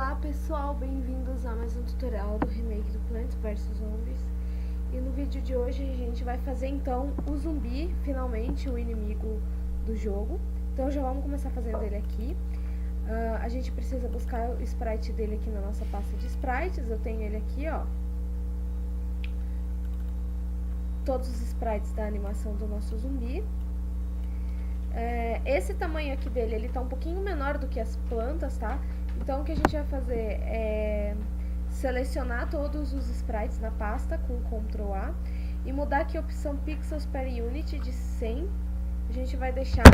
Olá pessoal, bem-vindos a mais um tutorial do remake do Plants vs Zombies. E no vídeo de hoje a gente vai fazer então o zumbi, finalmente o inimigo do jogo. Então já vamos começar fazendo ele aqui. A gente precisa buscar o sprite dele aqui na nossa pasta de sprites. Eu tenho ele aqui, ó. Todos os sprites da animação do nosso zumbi. Esse tamanho aqui dele, ele tá um pouquinho menor do que as plantas, tá? Então o que a gente vai fazer é selecionar todos os sprites na pasta com Ctrl A e mudar aqui a opção Pixels per Unit de 100, a gente vai deixar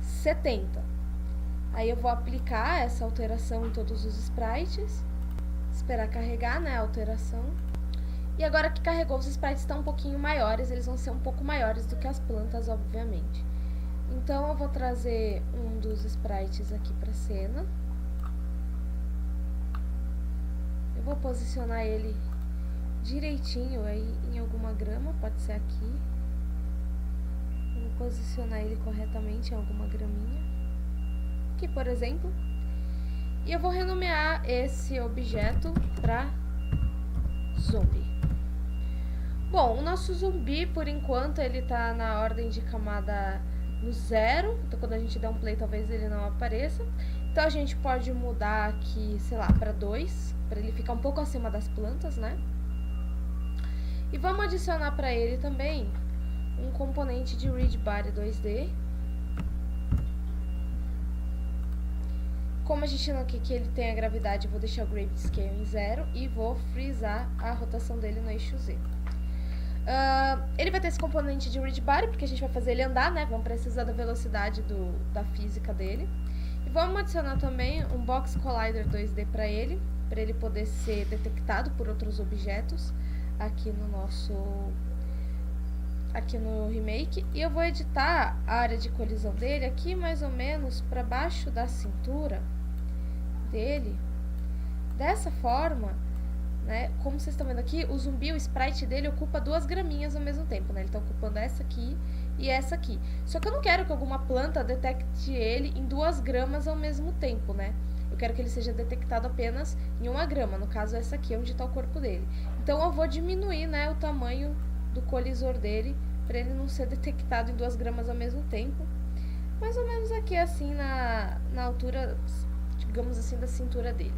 70. Aí eu vou aplicar essa alteração em todos os sprites, esperar carregar, né, a alteração. E agora que carregou, os sprites estão um pouquinho maiores, eles vão ser um pouco maiores do que as plantas, obviamente. Então eu vou trazer um dos sprites aqui para a cena. Eu vou posicionar ele direitinho aí em alguma grama, pode ser aqui. Eu vou posicionar ele corretamente em alguma graminha. Aqui, por exemplo. E eu vou renomear esse objeto para zumbi. Bom, o nosso zumbi, por enquanto, ele tá na ordem de camada no 0, então quando a gente der um play talvez ele não apareça. Então a gente pode mudar aqui, sei lá, para 2, para ele ficar um pouco acima das plantas, né? E vamos adicionar para ele também um componente de Rigid Body 2D. Como a gente não quer que ele tenha gravidade, eu vou deixar o Gravity Scale em 0 e vou frisar a rotação dele no eixo Z. Ele vai ter esse componente de Rigid Body, porque a gente vai fazer ele andar, né? Vamos precisar da velocidade da física dele. E vamos adicionar também um Box Collider 2D para ele poder ser detectado por outros objetos aqui no remake. E eu vou editar a área de colisão dele aqui mais ou menos para baixo da cintura dele. Dessa forma, né, como vocês estão vendo aqui, o zumbi, o sprite dele ocupa 2 graminhas ao mesmo tempo, né? Ele está ocupando essa aqui e essa aqui. Só que eu não quero que alguma planta detecte ele em 2 gramas ao mesmo tempo, né? Eu quero que ele seja detectado apenas em 1 grama, no caso essa aqui, onde está o corpo dele. Então eu vou diminuir, né, o tamanho do colisor dele, para ele não ser detectado em 2 gramas ao mesmo tempo. Mais ou menos aqui assim, na altura, digamos assim, da cintura dele.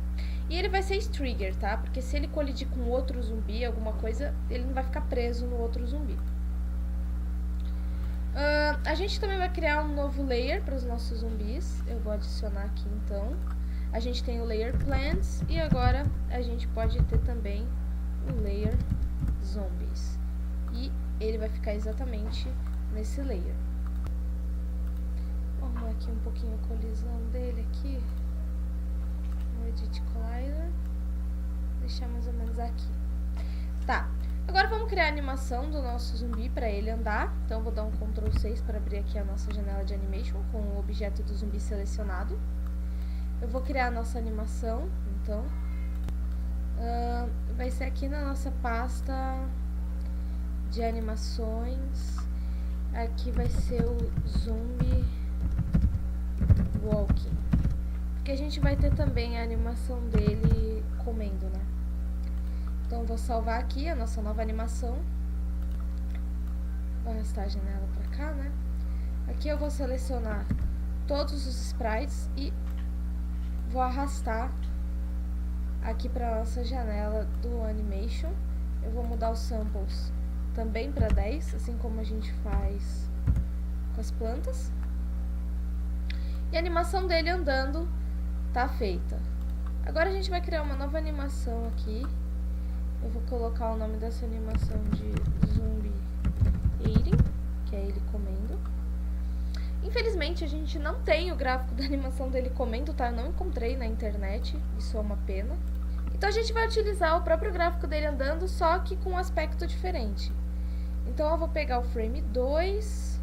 E ele vai ser trigger, tá? Porque se ele colidir com outro zumbi, alguma coisa, ele não vai ficar preso no outro zumbi. A gente também vai criar um novo layer para os nossos zumbis. Eu vou adicionar aqui então. A gente tem o layer plants e agora a gente pode ter também o layer zombies. E ele vai ficar exatamente nesse layer. Vamos arrumar aqui um pouquinho a colisão dele aqui. Edit Collider, deixar mais ou menos aqui. Tá, agora vamos criar a animação do nosso zumbi para ele andar. Então eu vou dar um Ctrl 6 para abrir aqui a nossa janela de animation com o objeto do zumbi selecionado. Eu vou criar a nossa animação, então vai ser aqui na nossa pasta de animações. Aqui vai ser o Zombie Walking. Porque a gente vai ter também a animação dele comendo, né? Então eu vou salvar aqui a nossa nova animação. Vou arrastar a janela pra cá, né? Aqui eu vou selecionar todos os sprites e vou arrastar aqui pra nossa janela do animation. Eu vou mudar os samples também para 10, assim como a gente faz com as plantas. E a animação dele andando tá feita. Agora a gente vai criar uma nova animação aqui. Eu vou colocar o nome dessa animação de Zombie Eating, que é ele comendo. Infelizmente a gente não tem o gráfico da animação dele comendo, tá? Eu não encontrei na internet, isso é uma pena. Então a gente vai utilizar o próprio gráfico dele andando, só que com um aspecto diferente. Então eu vou pegar o frame 2,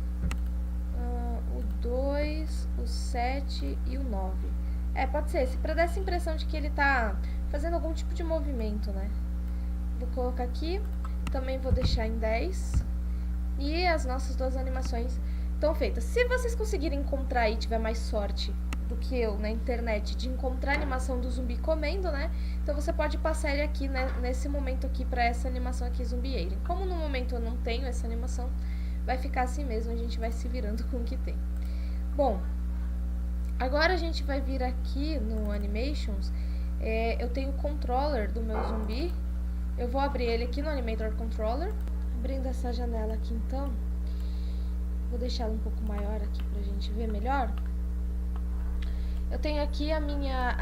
o 2, o 7 e o 9. Pode ser esse, pra dar essa impressão de que ele tá fazendo algum tipo de movimento, né? Vou colocar aqui, também vou deixar em 10. E as nossas 2 animações estão feitas. Se vocês conseguirem encontrar e tiver mais sorte do do que eu na internet de encontrar a animação do zumbi comendo, né? Então você pode passar ele aqui, né, nesse momento aqui pra essa animação aqui Zombie Alien. Como no momento eu não tenho essa animação, vai ficar assim mesmo, a gente vai se virando com o que tem. Bom, agora a gente vai vir aqui no Animations, eu tenho o controller do meu zumbi, eu vou abrir ele aqui no Animator Controller, abrindo essa janela aqui então, vou deixar ela um pouco maior aqui pra gente ver melhor. Eu tenho aqui a minha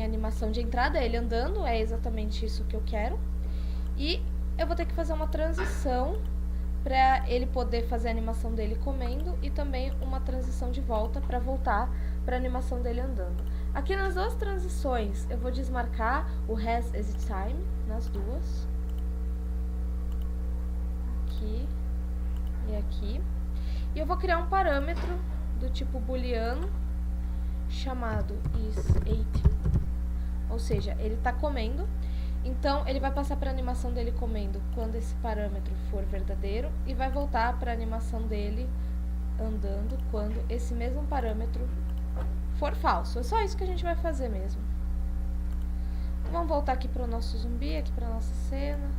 animação de entrada, ele andando, é exatamente isso que eu quero, e eu vou ter que fazer uma transição para ele poder fazer a animação dele comendo e também uma transição de volta para voltar para a animação dele andando. Aqui nas duas transições eu vou desmarcar o Has Exit Time, nas duas. Aqui e aqui. E eu vou criar um parâmetro do tipo booleano chamado is18, ou seja, ele está comendo. Então, ele vai passar para a animação dele comendo quando esse parâmetro for verdadeiro e vai voltar para a animação dele andando quando esse mesmo parâmetro for falso. É só isso que a gente vai fazer mesmo. Vamos voltar aqui para o nosso zumbi, aqui para a nossa cena.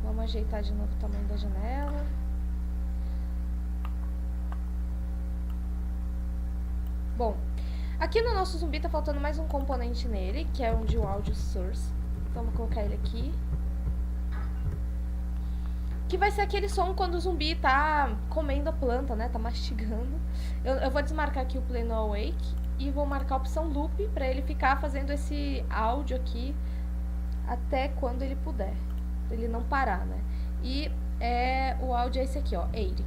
Vamos ajeitar de novo o tamanho da janela. Bom, aqui no nosso zumbi tá faltando mais um componente nele, que é um de um audio source. Vamos colocar ele aqui. Que vai ser aquele som quando o zumbi tá comendo a planta, né? Tá mastigando. Eu vou desmarcar aqui o Play No Awake e vou marcar a opção Loop pra ele ficar fazendo esse áudio aqui até quando ele puder. Pra ele não parar, né? E o áudio é esse aqui, ó, 80.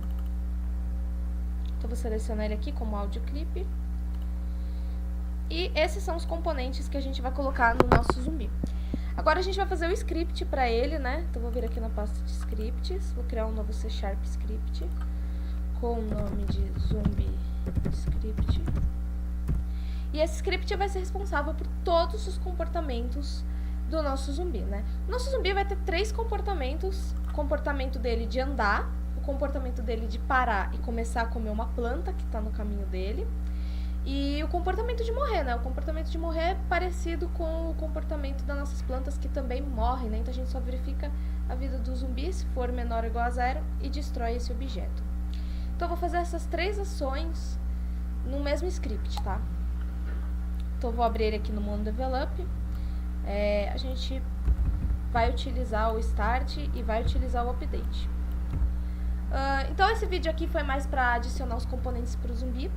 Então, vou selecionar ele aqui como áudio clipe. E esses são os componentes que a gente vai colocar no nosso zumbi. Agora a gente vai fazer o script para ele, né? Então vou vir aqui na pasta de scripts, vou criar um novo C# script com o nome de Zombie Script. E esse script vai ser responsável por todos os comportamentos do nosso zumbi, né? O nosso zumbi vai ter 3 comportamentos: o comportamento dele de andar, o comportamento dele de parar e começar a comer uma planta que está no caminho dele, e o comportamento de morrer, né? O comportamento de morrer é parecido com o comportamento das nossas plantas que também morrem, né? Então a gente só verifica a vida do zumbi se for menor ou igual a 0 e destrói esse objeto. Então eu vou fazer essas 3 ações no mesmo script, tá? Então eu vou abrir ele aqui no Mono Develop. A gente vai utilizar o Start e vai utilizar o Update. Então esse vídeo aqui foi mais para adicionar os componentes para o zumbi.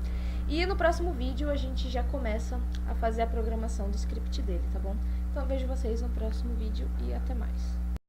E no próximo vídeo a gente já começa a fazer a programação do script dele, tá bom? Então eu vejo vocês no próximo vídeo e até mais.